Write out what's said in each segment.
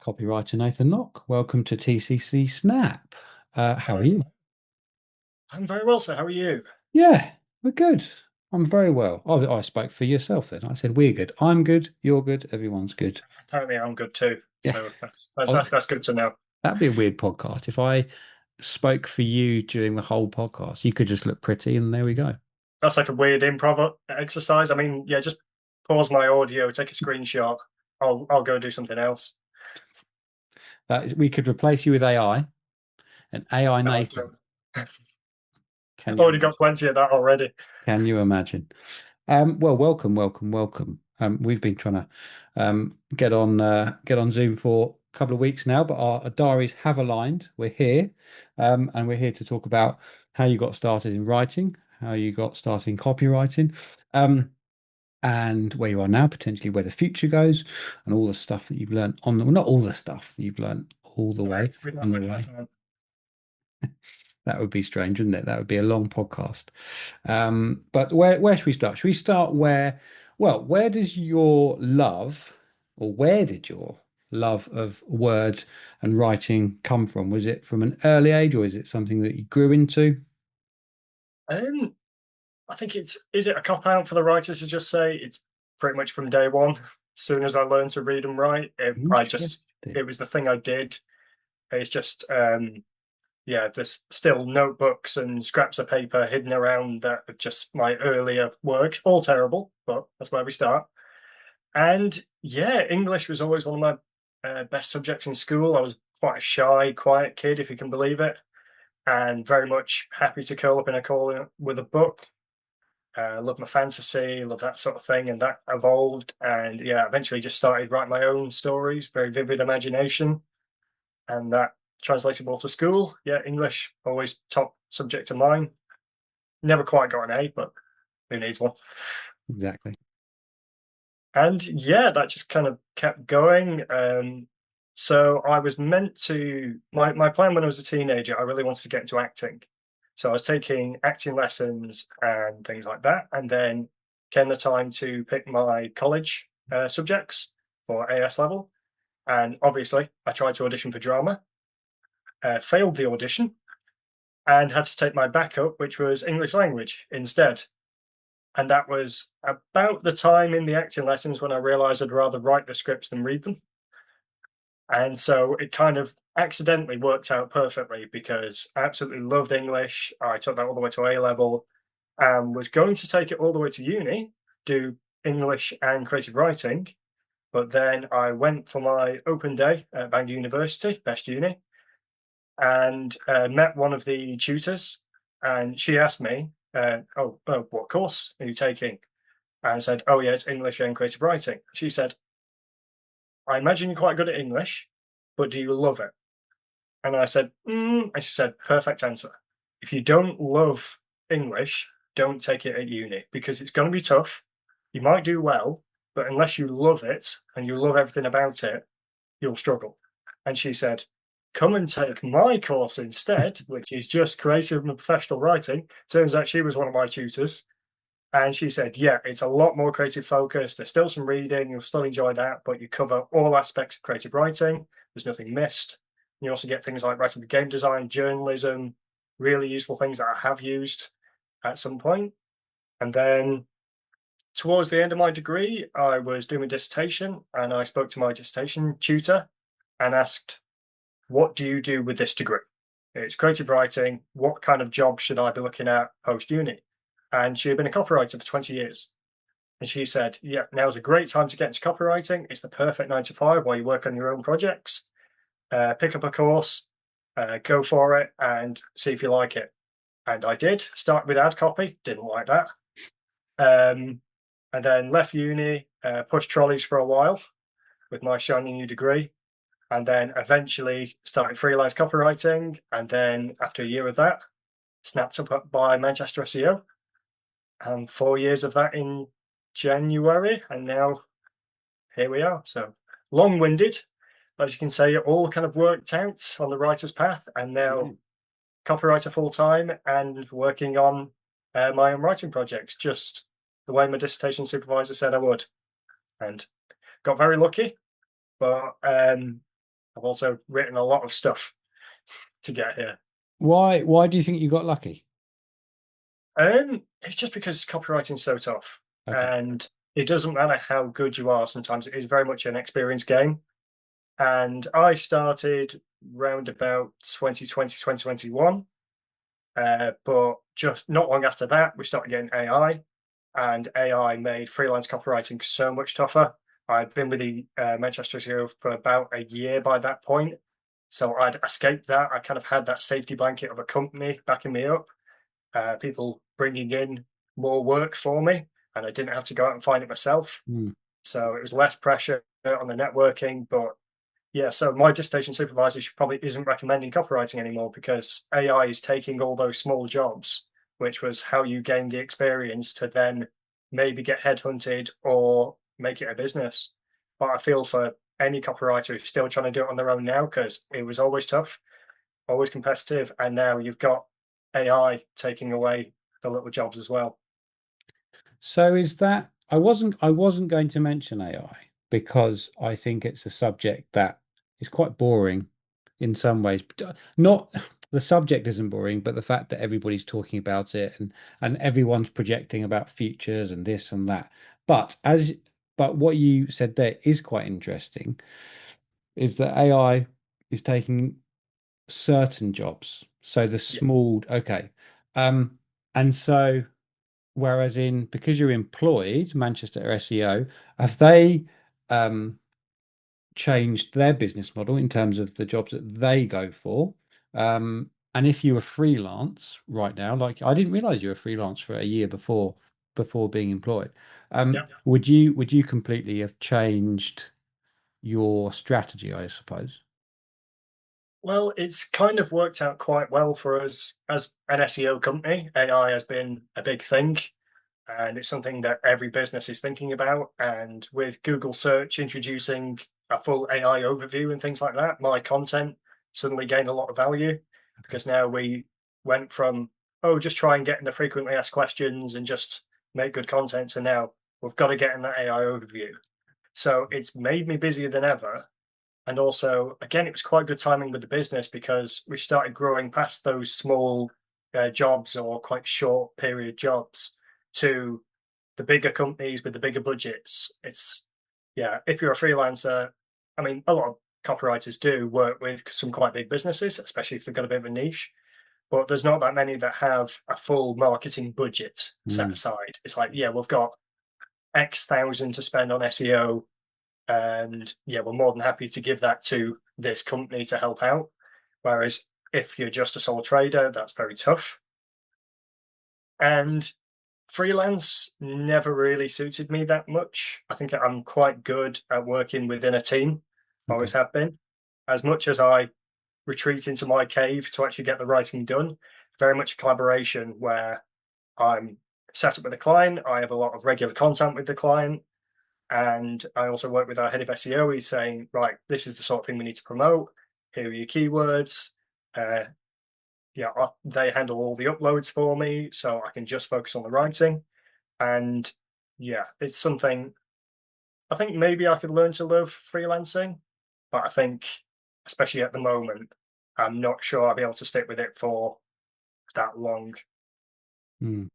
Copywriter Nathan Locke. Welcome to TCC Snap. How are you? I'm very well, sir. How are you? Yeah, we're good. I'm very well. I spoke for yourself then. I said we're good. I'm good. You're good. Everyone's good. Apparently, I'm good too. Yeah. So that's Oh, that's good to know. that'd be a weird podcast. If I spoke for you during the whole podcast, you could just look pretty, and there we go. That's like a weird improv exercise. I mean, yeah, just pause my audio, take a screenshot. I'll go do something else. We could replace you with AI and AI No, I Nathan. don't. Can you Already got imagine? plenty of that already. Can you imagine? Well, welcome, welcome, welcome. We've been trying to get on Zoom for a couple of weeks now, but our diaries have aligned. We're here, and we're here to talk about how you got started in writing, how you got started in copywriting, um, and where you are now, potentially where the future goes, and all the stuff that you've learned on the, well, not all the stuff that you've learned all the way We don't on have the enough way. time. That would be strange, wouldn't it? That would be a long podcast. But where should we start? Should we start where does your love, or where did your love of word and writing come from? Was it from an early age, or is it something that you grew into? Um, I think is it a cop out for the writers to just say it's pretty much from day one. As soon as I learned to read and write, Interesting. it was the thing I did. It's just yeah, there's still notebooks and scraps of paper hidden around that of just my earlier work. All terrible, but that's where we start. And yeah, English was always one of my best subjects in school. I was quite a shy, quiet kid, if you can believe it, and very much happy to curl up in a corner with a book. Love my fantasy, love that sort of thing, and that evolved. And yeah, eventually just started writing my own stories, very vivid imagination, and that translatable to school. Yeah, English always top subject of mine. Never quite got an A, but who needs one? Exactly. And yeah, that just kind of kept going. So I was meant to my plan when I was a teenager. I really wanted to get into acting, so I was taking acting lessons and things like that. And then came the time to pick my college subjects for AS level. And obviously, I tried to audition for drama, failed the audition, and had to take my backup, which was English language instead. And that was about the time in the acting lessons when I realized I'd rather write the scripts than read them. And so it kind of accidentally worked out perfectly because I absolutely loved English. I took that all the way to A level and was going to take it all the way to uni, do English and creative writing. But then I went for my open day at Bangor University, best uni, and met one of the tutors. And she asked me, oh, what course are you taking? And I said, oh, yeah, it's English and creative writing. She said, I imagine you're quite good at English, but do you love it? And I said, and she said, perfect answer. If you don't love English, don't take it at uni because it's going to be tough. You might do well, but unless you love it and you love everything about it, you'll struggle. And she said, come and take my course instead, which is just creative and professional writing. Turns out she was one of my tutors. And she said, yeah, it's a lot more creative focused. There's still some reading, you'll still enjoy that, but you cover all aspects of creative writing. There's nothing missed. You also get things like writing for game design, journalism, really useful things that I have used at some point. And then towards the end of my degree, I was doing a dissertation and I spoke to my dissertation tutor and asked, what do you do with this degree? It's creative writing. What kind of job should I be looking at post uni? And she had been a copywriter for 20 years. And she said, yeah, now's a great time to get into copywriting. It's the perfect 9 to 5 while you work on your own projects. Pick up a course, go for it, and see if you like it. And I did start with ad copy, didn't like that. Um, and then left uni, pushed trolleys for a while with my shiny new degree, and then eventually started freelance copywriting. And then after a year of that, snapped up by Manchester SEO, and 4 years of that in January, and now here we are. So long-winded, as you can say, it all kind of worked out on the writer's path, and Yeah. now copywriter full time and working on my own writing projects, just the way my dissertation supervisor said I would, and got very lucky. But I've also written a lot of stuff to get here. Why do you think you got lucky? It's just because copywriting's so tough, Okay. and it doesn't matter how good you are. Sometimes it is very much an experience game. And I started round about 2020, 2021. But just not long after that, we started getting AI, and AI made freelance copywriting so much tougher. I'd been with the Manchester SEO for about a year by that point. So I'd escaped that. I kind of had that safety blanket of a company backing me up, people bringing in more work for me, and I didn't have to go out and find it myself. Hmm. So it was less pressure on the networking. But yeah, so my dissertation supervisor she probably isn't recommending copywriting anymore because AI is taking all those small jobs, which was how you gain the experience to then maybe get headhunted or make it a business. But I feel for any copywriter who's still trying to do it on their own now because it was always tough, always competitive, and now you've got AI taking away the little jobs as well. So is that I wasn't going to mention AI because I think it's a subject that is quite boring in some ways. Not the subject isn't boring, but the fact that everybody's talking about it and everyone's projecting about futures and this and that. But as but what you said there is quite interesting, is that AI is taking certain jobs. So the Yeah. small, okay. Um, and so whereas in because you're employed, Manchester SEO, have they um, changed their business model in terms of the jobs that they go for? And if you were freelance right now, like I didn't realize you were freelance for a year before being employed. Yeah. Would you completely have changed your strategy, I suppose? Well, it's kind of worked out quite well for us as an SEO company. AI has been a big thing, and it's something that every business is thinking about. And with Google search introducing a full AI overview and things like that, my content suddenly gained a lot of value Okay. because now we went from, oh, just try and get in the frequently asked questions and just make good content to now we've got to get in that AI overview. So it's made me busier than ever. And also, again, it was quite good timing with the business because we started growing past those small jobs or quite short period jobs to the bigger companies with the bigger budgets. It's, yeah, if you're a freelancer, I mean, a lot of copywriters do work with some quite big businesses, especially if they've got a bit of a niche, but there's not that many that have a full marketing budget set Mm. aside. It's like, yeah, we've got X thousand to spend on SEO, and yeah, we're more than happy to give that to this company to help out. Whereas if you're just a sole trader, that's very tough. And freelance never really suited me that much. I think I'm quite good at working within a team, always Okay. have been. As much as I retreat into my cave to actually get the writing done, very much a collaboration where I'm set up with a client, I have a lot of regular contact with the client, and I also work with our head of SEO. He's saying, right, this is the sort of thing we need to promote. Here are your keywords. Uh, yeah, they handle all the uploads for me, so I can just focus on the writing. And yeah, it's something I think maybe I could learn to love freelancing, but I think, especially at the moment, I'm not sure I'll be able to stick with it for that long. Mm.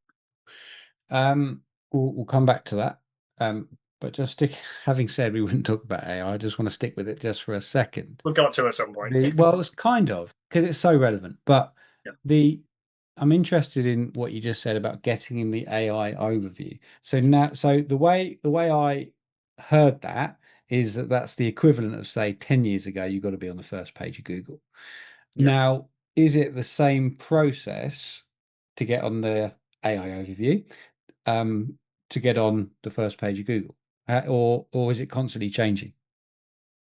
We'll come back to that. But just having said we wouldn't talk about AI, I just want to stick with it just for a second. We've got to at some point. Well, it's kind of because it's so relevant, but Yeah, the I'm interested in what you just said about getting in the AI overview. So now, so the way I heard that is that that's the equivalent of say 10 years ago, you got to be on the first page of Google. yeah. Now, is it the same process to get on the AI overview, um, to get on the first page of Google, or is it constantly changing?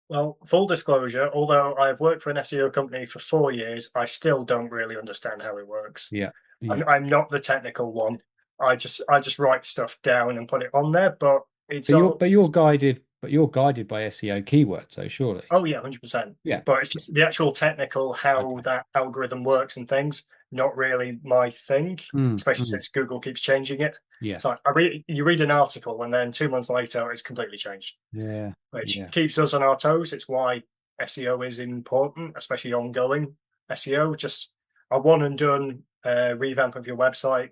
Well, full disclosure, although I've worked for an SEO company for 4 years, I still don't really understand how it works. Yeah, I'm, yeah. I'm not the technical one. I just write stuff down and put it on there, but it's But you're all but you're guided, but you're guided by SEO keywords, so surely. oh yeah, 100%. Yeah. But it's just the actual technical how Okay. that algorithm works and things, not really my thing, Mm, especially mm, since Google keeps changing it. yeah. So you read an article and then 2 months later it's completely changed, Yeah. which Yeah. keeps us on our toes. It's why SEO is important, especially ongoing SEO. Just a one and done revamp of your website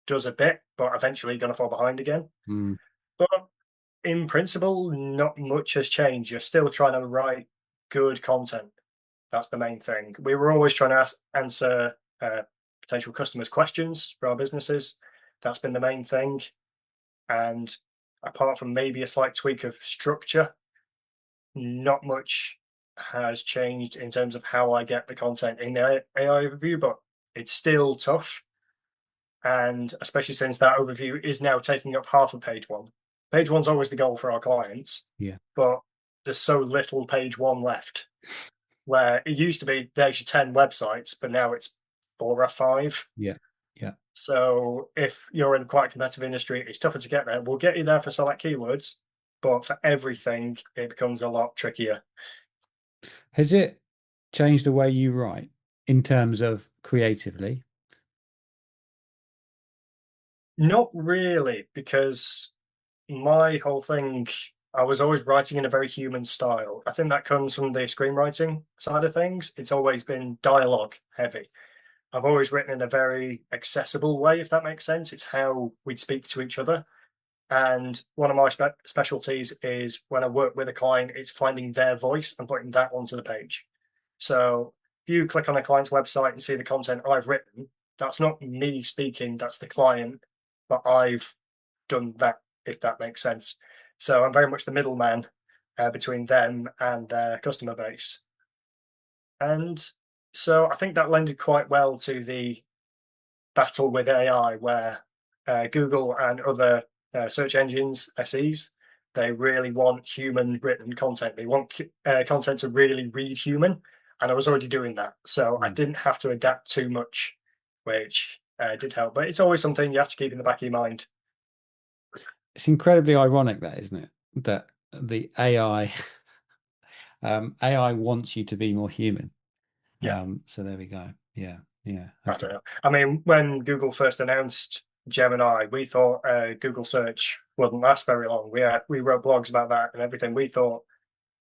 does a bit, but eventually you're going to fall behind again. Mm, But in principle, not much has changed. You're still trying to write good content. That's the main thing. We were always trying to answer potential customers' questions for our businesses. That's been the main thing. And apart from maybe a slight tweak of structure, not much has changed in terms of how I get the content in the AI overview, but it's still tough. And especially since that overview is now taking up half of page one. Page one's always the goal for our clients, yeah, but there's so little page one left. Where it used to be there's your 10 websites, but now it's 4 or 5. yeah, yeah. So if you're in quite a competitive industry, it's tougher to get there. We'll get you there for select keywords, but for everything, it becomes a lot trickier. Has it changed the way you write in terms of creatively? Not really, because my whole thing, I was always writing in a very human style. I think that comes from the screenwriting side of things. It's always been dialogue heavy. I've always written in a very accessible way, if that makes sense. It's how we'd speak to each other. And one of my specialties is when I work with a client, it's finding their voice and putting that onto the page. So if you click on a client's website and see the content I've written, that's not me speaking, that's the client, but I've done that, if that makes sense. So I'm very much the middleman between them and their customer base. And so I think that lended quite well to the battle with AI, where Google and other search engines, SEs, they really want human written content. They want content to really read human. And I was already doing that. So I Mm. didn't have to adapt too much, which did help. But it's always something you have to keep in the back of your mind. It's incredibly ironic that, isn't it? That the AI AI wants you to be more human. Yeah, So there we go. Yeah, yeah. I Okay. don't know. I mean, when Google first announced Gemini, we thought Google search wouldn't last very long. We wrote blogs about that and everything. We thought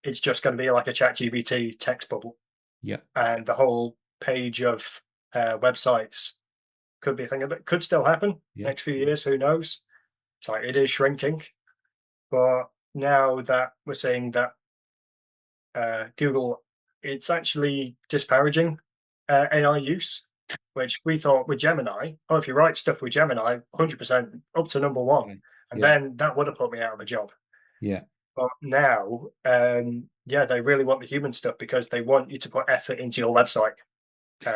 it's just going to be like a ChatGPT text bubble, Yeah, and the whole page of websites could be a thing that could still happen yeah. next few years. Who knows? It's like it is shrinking, but now that we're seeing that Google, it's actually disparaging AI use, which we thought with Gemini. Oh, if you write stuff with Gemini, 100% up to number one, Okay. and Yeah, then that would have put me out of a job. yeah. But now, yeah, they really want the human stuff because they want you to put effort into your website.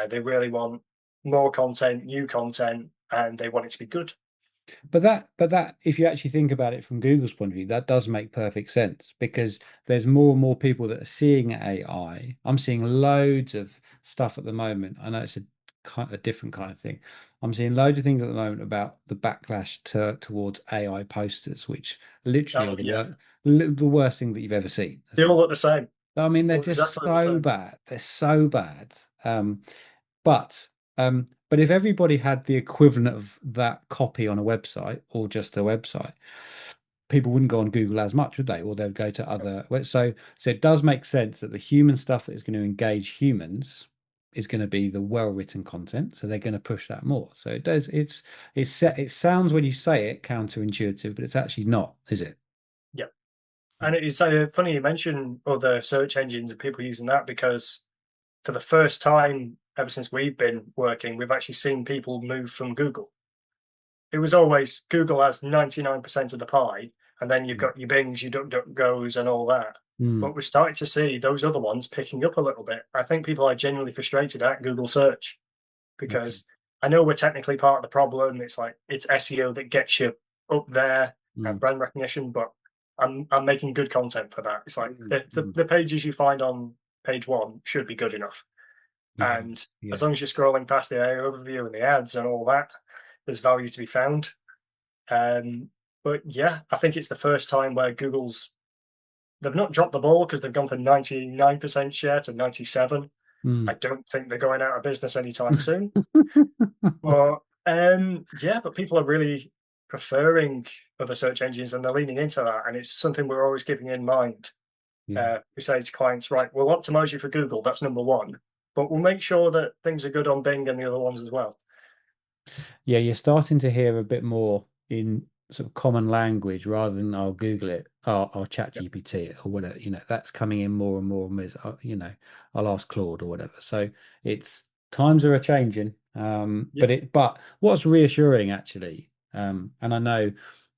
They really want more content, new content, and they want it to be good. But that, if you actually think about it from Google's point of view, that does make perfect sense because there's more and more people that are seeing AI. I'm seeing loads of stuff at the moment. I know it's a different kind of thing. I'm seeing loads of things at the moment about the backlash towards AI posters, which literally Oh are yeah, the worst thing that you've ever seen. they all look the same. I mean, they're All just exactly the so same. bad. They're so bad. But but if everybody had the equivalent of that copy on a website or just a website, people wouldn't go on Google as much, would they? Or they'd go to other. So it does make sense that the human stuff that is going to engage humans is going to be the well-written content. So they're going to push that more. So it does. It sounds when you say it counterintuitive, but it's actually not, is it? Yeah, Yeah. and it's funny you mention other search engines and people using that because for the first time ever since we've been working, we've actually seen people move from Google. It was always Google has 99% of the pie, and then you've got your Bings, your DuckDuckGos, and all that. Mm, But we're starting to see those other ones picking up a little bit. I think people are genuinely frustrated at Google search okay. because I know we're technically part of the problem. It's like it's SEO that gets you up there and Mm, brand recognition, but I'm making good content for that. It's like mm, the mm. the pages you find on page one should be good enough. Yeah. And as Yeah. long as you're scrolling past the AI overview and the ads and all that, there's value to be found. Um, but yeah, I think it's the first time where they've not dropped the ball because they've gone from 99% share to 97. Mm. I don't think they're going out of business anytime soon. But yeah, but people are really preferring other search engines and they're leaning into that, and it's something we're always keeping in mind. yeah. We say to clients, right, we'll optimize you for Google. That's number one, but we'll make sure that things are good on Bing and the other ones as well. Yeah, you're starting to hear a bit more in sort of common language rather than I'll Google it, I'll chat Yeah, GPT it or whatever, that's coming in more and more and more, I'll ask Claude or whatever. So it's times are a changing. yeah, But what's reassuring actually, and I know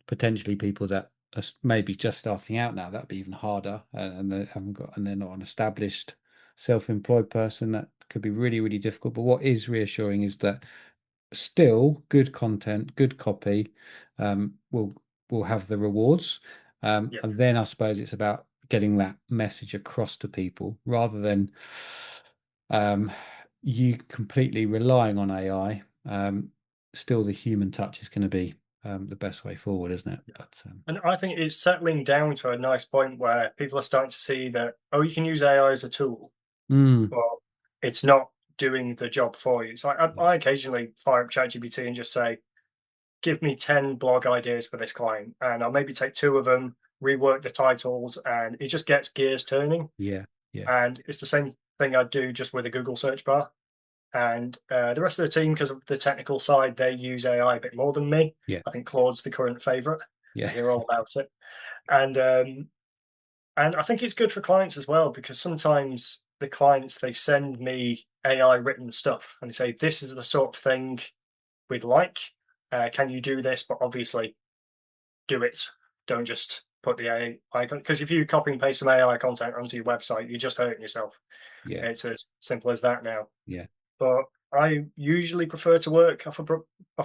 potentially people that are maybe just starting out now, that'd be even harder, and they haven't got and they're not an established self-employed person, that could be really, really difficult. But what is reassuring is that still good content, good copy, will have the rewards. yeah. And then I suppose it's about getting that message across to people rather than um, you completely relying on AI. Still, the human touch is going to be the best way forward, isn't it? Yeah. But And I think it's settling down to a nice point where people are starting to see that, oh, you can use AI as a tool, mm, but it's not doing the job for you. So yeah, I occasionally fire up ChatGPT and just say, give me 10 blog ideas for this client. And I'll maybe take two of them, rework the titles, and it just gets gears turning. yeah, yeah, And it's the same thing I do just with a Google search bar. And the rest of the team, because of the technical side, they use AI a bit more than me. yeah, I think Claude's the current favorite. I yeah, hear all about it. And um, and I think it's good for clients as well because sometimes the clients they send me AI written stuff and they say this is the sort of thing we'd like. Can you do this? But obviously, do it. Don't just put the AI because if you copy and paste some AI content onto your website, you're just hurting yourself. yeah, It's as simple as that now. yeah. But I usually prefer to work off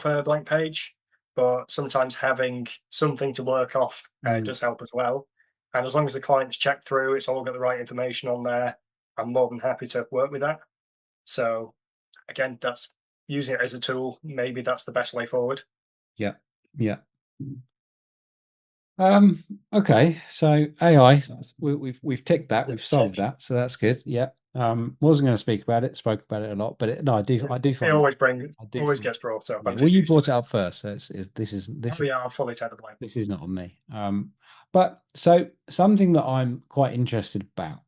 a blank page, but sometimes having something to work off Mm, does help as well. And as long as the client's checked through, it's all got the right information on there. I'm more than happy to work with that. So again, that's using it as a tool. Maybe that's the best way forward. yeah, yeah. Um, okay, so AI, we've ticked that, we've solved Tick. that, so that's good. Yeah. Wasn't going to speak about it, spoke about it a lot, but no, I do It find it. I do always find gets brought up. Yeah. I'm Well, just you used to brought it it. up first, so Oh yeah, I'll fully take the blame. this is not on me. But so something that I'm quite interested about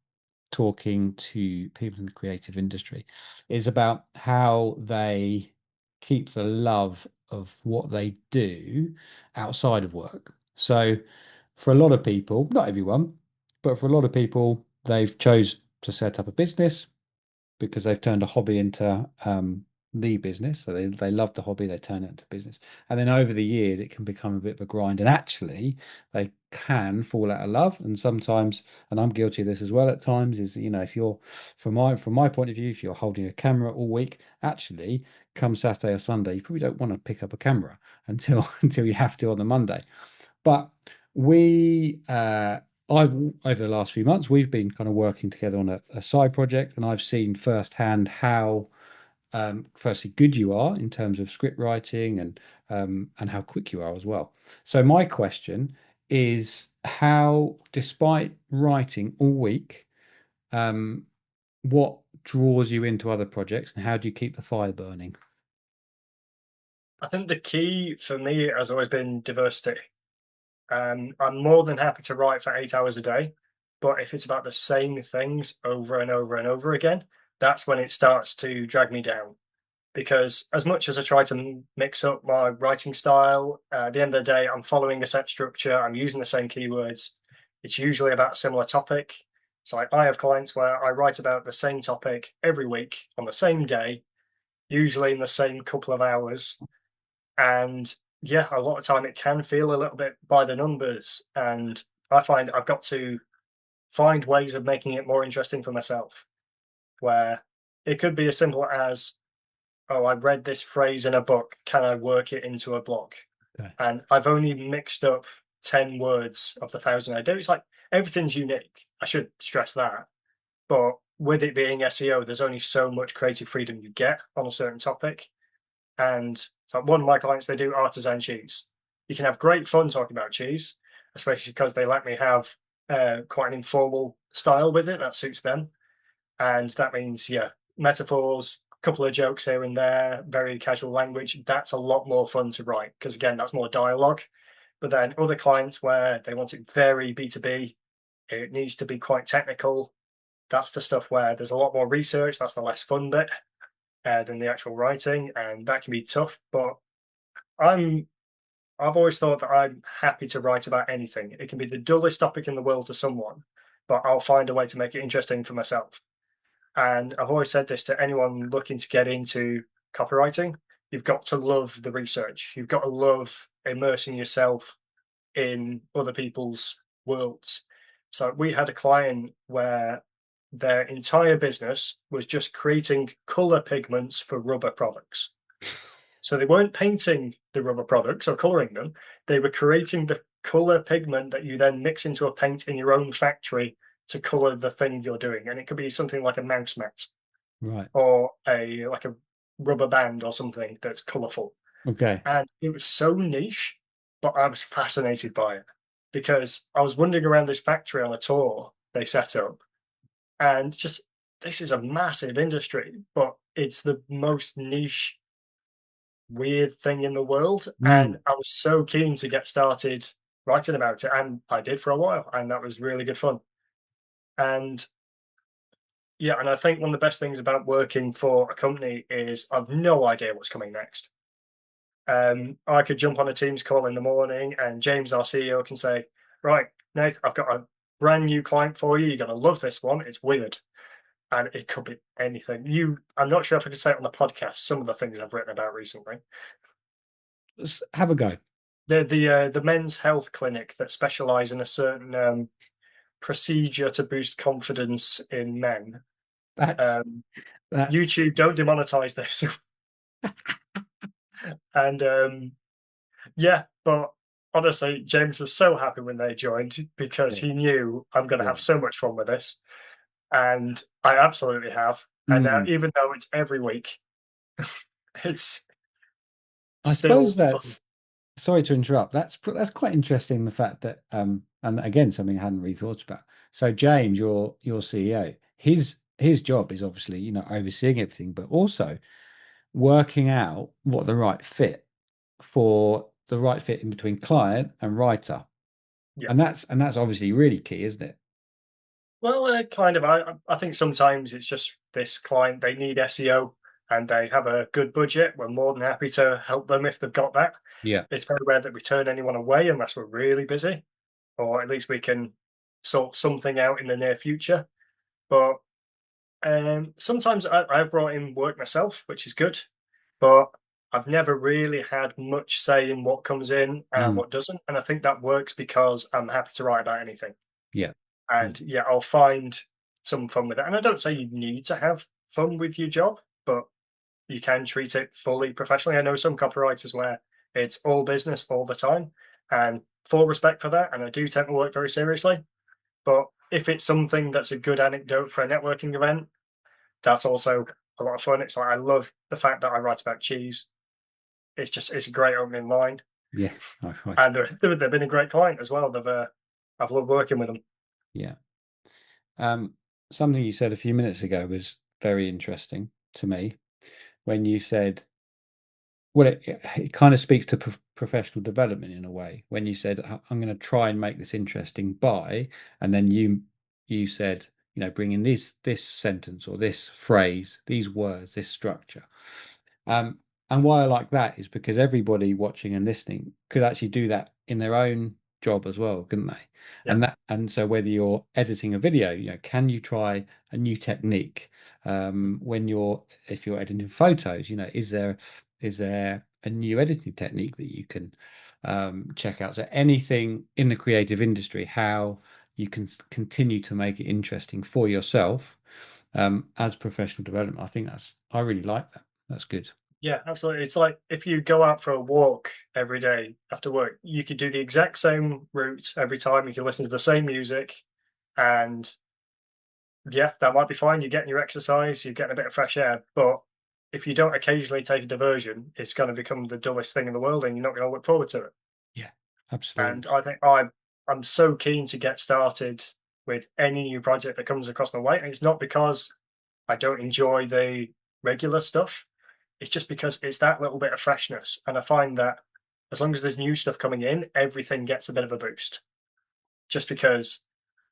talking to people in the creative industry is about how they keep the love of what they do outside of work. So for a lot of people, not everyone, but for a lot of people, they've chose to set up a business because they've turned a hobby into the business. So they love the hobby, they turn it into business. And then over the years, it can become a bit of a grind. And actually, they can fall out of love. And sometimes, and I'm guilty of this as well at times, is if you're from my point of view, if you're holding a camera all week, actually, come Saturday or Sunday, you probably don't want to pick up a camera until until you have to on the Monday. But we, I've over the last few months, we've been kind of working together on a side project, and I've seen firsthand how, firstly, good you are in terms of script writing and how quick you are as well. So my question is, how, despite writing all week, um, what draws you into other projects, and how do you keep the fire burning? I think the key for me has always been diversity. I'm more than happy to write for 8 hours a day, but if it's about the same things over and over and over again, that's when it starts to drag me down. Because as much as I try to mix up my writing style, at the end of the day, I'm following a set structure. I'm using the same keywords. It's usually about a similar topic. So I have clients where I write about the same topic every week on the same day, usually in the same couple of hours. And yeah, a lot of time it can feel a little bit by the numbers. And I find I've got to find ways of making it more interesting for myself, where it could be as simple as, oh, I read this phrase in a book. Can I work it into a blog? Okay. And I've only mixed up 10 words of the thousand I do. It's like everything's unique. I should stress that. But with it being SEO, there's only so much creative freedom you get on a certain topic. And so one of my clients, they do artisan cheese. You can have great fun talking about cheese, especially because they let me have quite an informal style with it that suits them. And that means, yeah, metaphors, a couple of jokes here and there, very casual language. That's a lot more fun to write because, again, that's more dialogue. But then other clients where they want it very B2B, It needs to be quite technical. That's the stuff where there's a lot more research. That's the less fun bit than the actual writing, and that can be tough. But I'm I've always thought that I'm happy to write about anything. It can be the dullest topic in the world to someone, but I'll find a way to make it interesting for myself. And I've always said this to anyone looking to get into copywriting. You've got to love the research. You've got to love immersing yourself in other people's worlds. So we had a client where their entire business was just creating color pigments for rubber products. So they weren't painting the rubber products or coloring them. They were creating the color pigment that you then mix into a paint in your own factory to color the thing you're doing. And it could be something like a mouse mat Right. or a rubber band or something that's colorful. Okay. And it was so niche, but I was fascinated by it because I was wandering around this factory on a tour they set up, and just this is a massive industry, but it's the most niche, weird thing in the world. And Mm. I was so keen to get started writing about it, and I did for a while, and that was really good fun. And yeah, and I think one of the best things about working for a company is I've no idea what's coming next. I could jump on a Teams call in the morning, and James, our CEO, can say, "Right, Nath, I've got a brand new client for you. You're going to love this one. It's weird." And it could be anything. I'm not sure if I can say it on the podcast, some of the things I've written about recently. Let's have a go. The men's health clinic that specialise in a certain procedure to boost confidence in men. That's Um, that's YouTube, don't demonetize this. And yeah, but honestly, James was so happy when they joined because yeah. he knew I'm going to Yeah. have so much fun with this, and I absolutely have. And now, Mm. even though it's every week, it's I still suppose fun. that's sorry to interrupt. That's quite interesting. The fact that and again something I hadn't really thought about. So James, your CEO, his job is obviously overseeing everything, but also working out what the right fit in between client and writer, Yeah. and that's obviously really key, isn't it? Well, kind of. I think sometimes it's just this client, they need SEO and they have a good budget. We're more than happy to help them if they've got that. Yeah. It's very rare that we turn anyone away unless we're really busy, or at least we can sort something out in the near future. But sometimes I've brought in work myself, which is good, but I've never really had much say in what comes in and Mm. what doesn't. And I think that works because I'm happy to write about anything. Yeah. Yeah. And yeah, I'll find some fun with it. And I don't say you need to have fun with your job, but you can treat it fully professionally. I know some copywriters where it's all business all the time, and full respect for that. And I do tend to work very seriously. But if it's something that's a good anecdote for a networking event, that's also a lot of fun. It's like I love the fact that I write about cheese. It's a great opening line, Yeah. I, and they've been a great client as well. I've loved working with them. yeah. Um, Something you said a few minutes ago was very interesting to me when you said, well, it kind of speaks to professional development in a way. When you said, I'm going to try and make this interesting by, and then you said, bring in this sentence or this phrase, these words, this structure. Um, and why I like that is because everybody watching and listening could actually do that in their own job as well, couldn't they? Yeah, And so whether you're editing a video, can you try a new technique? When if you're editing photos, is there a new editing technique that you can check out? So anything in the creative industry, how you can continue to make it interesting for yourself as professional development. I really like that. That's good. yeah, absolutely. It's like if you go out for a walk every day after work, you could do the exact same route every time. You can listen to the same music, and yeah, that might be fine. You're getting your exercise, you're getting a bit of fresh air. But if you don't occasionally take a diversion, it's going to become the dullest thing in the world, and you're not going to look forward to it. Yeah, absolutely. And I think I'm so keen to get started with any new project that comes across my way. And it's not because I don't enjoy the regular stuff. It's just because it's that little bit of freshness. And I find that as long as there's new stuff coming in, everything gets a bit of a boost. Just because,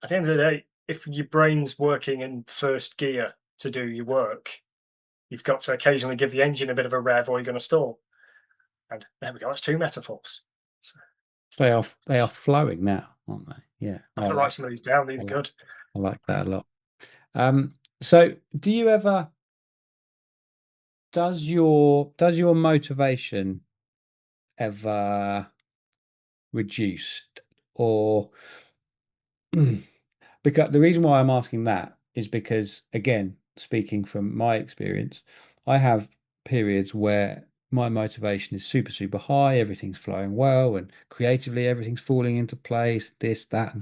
at the end of the day, if your brain's working in first gear to do your work, you've got to occasionally give the engine a bit of a rev or you're going to stall. And there we go. That's two metaphors. So it's like, They are flowing now, aren't they? Yeah, I'm no, going to write some of these down. These I are like good. I like that a lot. So do you ever does your motivation ever reduced or because the reason why I'm asking that is because, again, speaking from my experience, I have periods where my motivation is super, super high, everything's flowing well, and creatively everything's falling into place, this, that,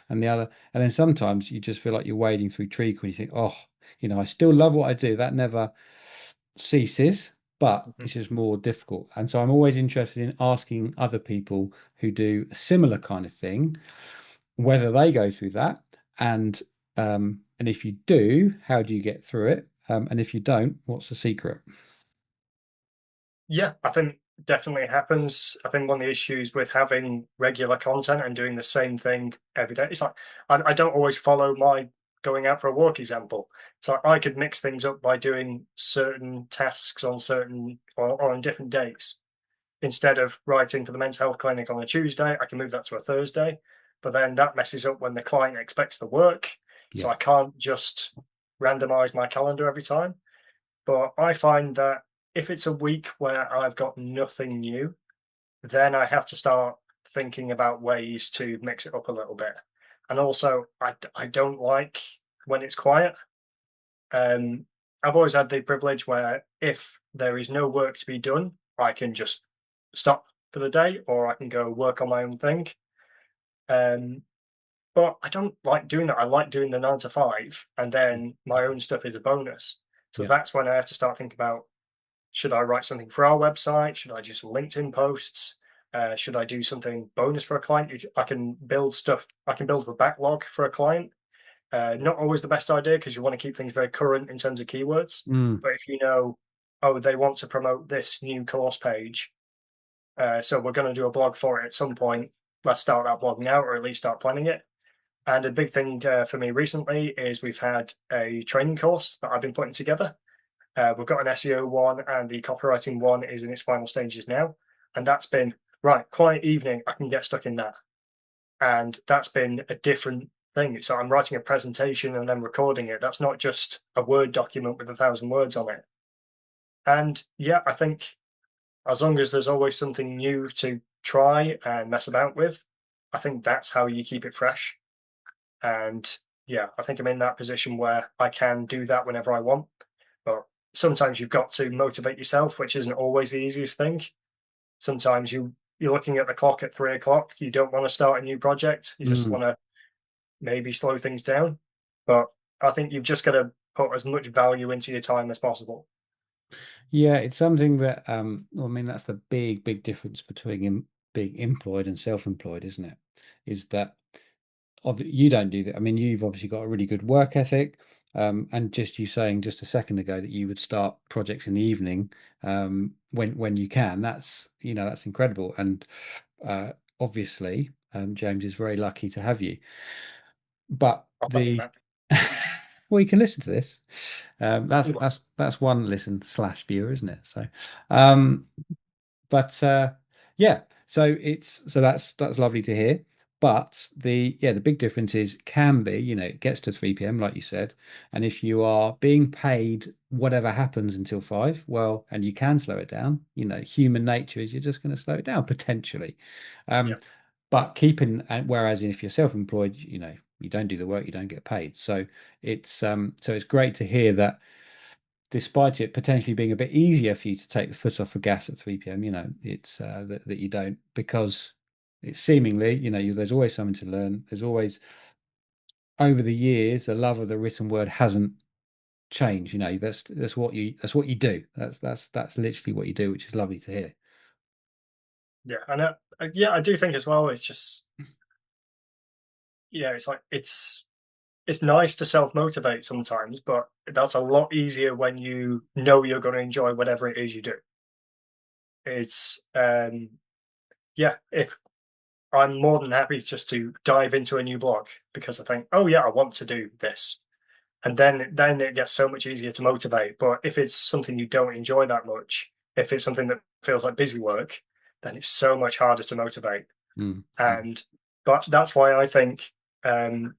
and the other. And then sometimes you just feel like you're wading through treacle and you think, oh, I still love what I do. That never ceases, but Mhm. it's just more difficult. And so I'm always interested in asking other people who do a similar kind of thing whether they go through that, and if you do, how do you get through it? And if you don't, what's the secret? Yeah, I think definitely happens. I think one of the issues with having regular content and doing the same thing every day, it's like I don't always follow my going out for a walk example. So I could mix things up by doing certain tasks on certain or on different days. Instead of writing for the mental health clinic on a Tuesday, I can move that to a Thursday. But then that messes up when the client expects the work. So Yeah. I can't just randomize my calendar every time. But I find that if it's a week where I've got nothing new, then I have to start thinking about ways to mix it up a little bit. And also, I don't like when it's quiet. Um, I've always had the privilege where if there is no work to be done, I can just stop for the day or I can go work on my own thing. Um, but I don't like doing that. I like doing the 9 to 5 and then my own stuff is a bonus. So Yeah. that's when I have to start thinking about, should I write something for our website? Should I do some LinkedIn posts? Should I do something bonus for a client? I can build stuff. I can build a backlog for a client. Not always the best idea because you want to keep things very current in terms of keywords. Mm. But if you know, oh, they want to promote this new course page, so we're going to do a blog for it at some point. Let's start that blog now, or at least start planning it. And a big thing for me recently is we've had a training course that I've been putting together. We've got an SEO one, and the copywriting one is in its final stages now. And that's been right, quiet evening. I can get stuck in that, and that's been a different thing. So I'm writing a presentation and then recording it. That's not just a Word document with 1,000 words on it. And yeah, I think as long as there's always something new to try and mess about with, I think that's how you keep it fresh. And yeah, I think I'm in that position where I can do that whenever I want. But sometimes you've got to motivate yourself, which isn't always the easiest thing. Sometimes you're looking at the clock at 3 o'clock. You don't want to start a new project. You just Mm. want to maybe slow things down. But I think you've just got to put as much value into your time as possible. Yeah, it's something that well, I mean that's the big, big difference between being employed and self-employed, isn't it? Is that you don't do that. I mean, you've obviously got a really good work ethic, and just you saying just a second ago that you would start projects in the evening, when you can. That's that's incredible, and uh, obviously, James is very lucky to have you. But I'll tell you the that. well, you can listen to this. That's Well, one listen slash viewer, isn't it? So, um, but yeah, so that's lovely to hear. But the big difference is can be, it gets to 3 p.m. like you said, and if you are being paid whatever happens until 5, well, and you can slow it down, human nature is you're just going to slow it down potentially. yeah, Um, but keeping and whereas if you're self-employed, you don't do the work, you don't get paid. So it's great to hear that despite it potentially being a bit easier for you to take the foot off the gas at 3 p.m., it's that you don't because it's seemingly, there's always something to learn. There's always over the years, the love of the written word hasn't changed. That's what you do. That's literally what you do, which is lovely to hear. yeah, and yeah, I do think as well. It's just yeah, it's like it's nice to self motivate sometimes, but that's a lot easier when you know you're going to enjoy whatever it is you do. It's yeah, if I'm more than happy just to dive into a new blog because I think, oh yeah, I want to do this. And then it gets so much easier to motivate. But if it's something you don't enjoy that much, if it's something that feels like busy work, then it's so much harder to motivate. Mm, mm, And but that's why I think um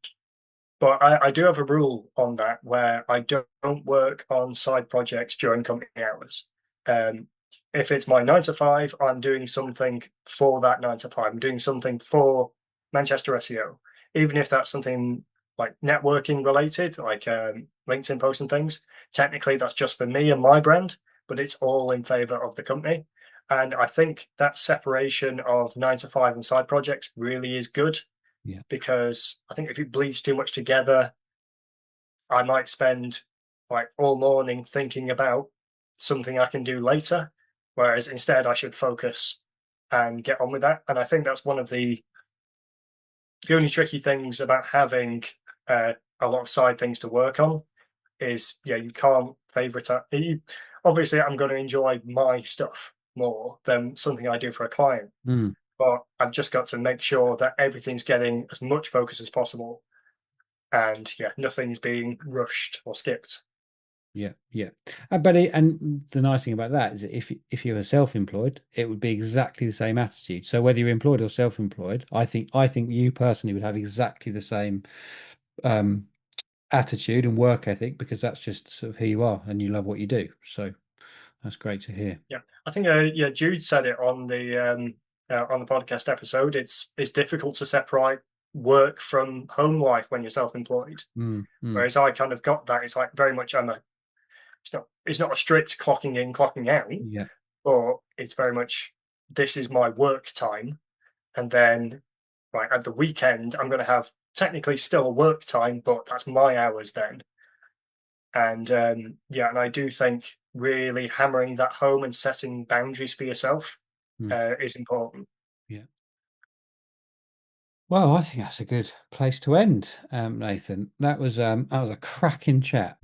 but I do have a rule on that where I don't work on side projects during company hours. Um, if it's my 9 to 5, I'm doing something for that 9 to 5. I'm doing something for Manchester SEO, even if that's something like networking related, like LinkedIn posts and things. Technically, that's just for me and my brand, but it's all in favor of the company. And I think that separation of 9 to 5 and side projects really is good yeah. because I think if it bleeds too much together, I might spend like all morning thinking about something I can do later. Whereas instead, I should focus and get on with that. And I think that's one of the only tricky things about having a lot of side things to work on is yeah, you can't favorite it. Obviously, I'm going to enjoy my stuff more than something I do for a client, Mm, but I've just got to make sure that everything's getting as much focus as possible and yeah, nothing's being rushed or skipped. yeah, yeah. And the nice thing about that is that if you were self-employed, it would be exactly the same attitude. So whether you're employed or self-employed, I think you personally would have exactly the same um, attitude and work ethic because that's just sort of who you are and you love what you do. So that's great to hear. Yeah, I think yeah, Jude said it on the podcast episode. It's difficult to separate work from home life when you're self-employed. Mm, mm, Whereas I kind of got that. It's like very much it's not a strict clocking in, clocking out, yeah. but it's very much this is my work time, and then right at the weekend I'm going to have technically still a work time, but that's my hours then. And yeah, and I do think really hammering that home and setting boundaries for yourself Mm, is important. yeah. Well, I think that's a good place to end, Nathan. That was a cracking chat.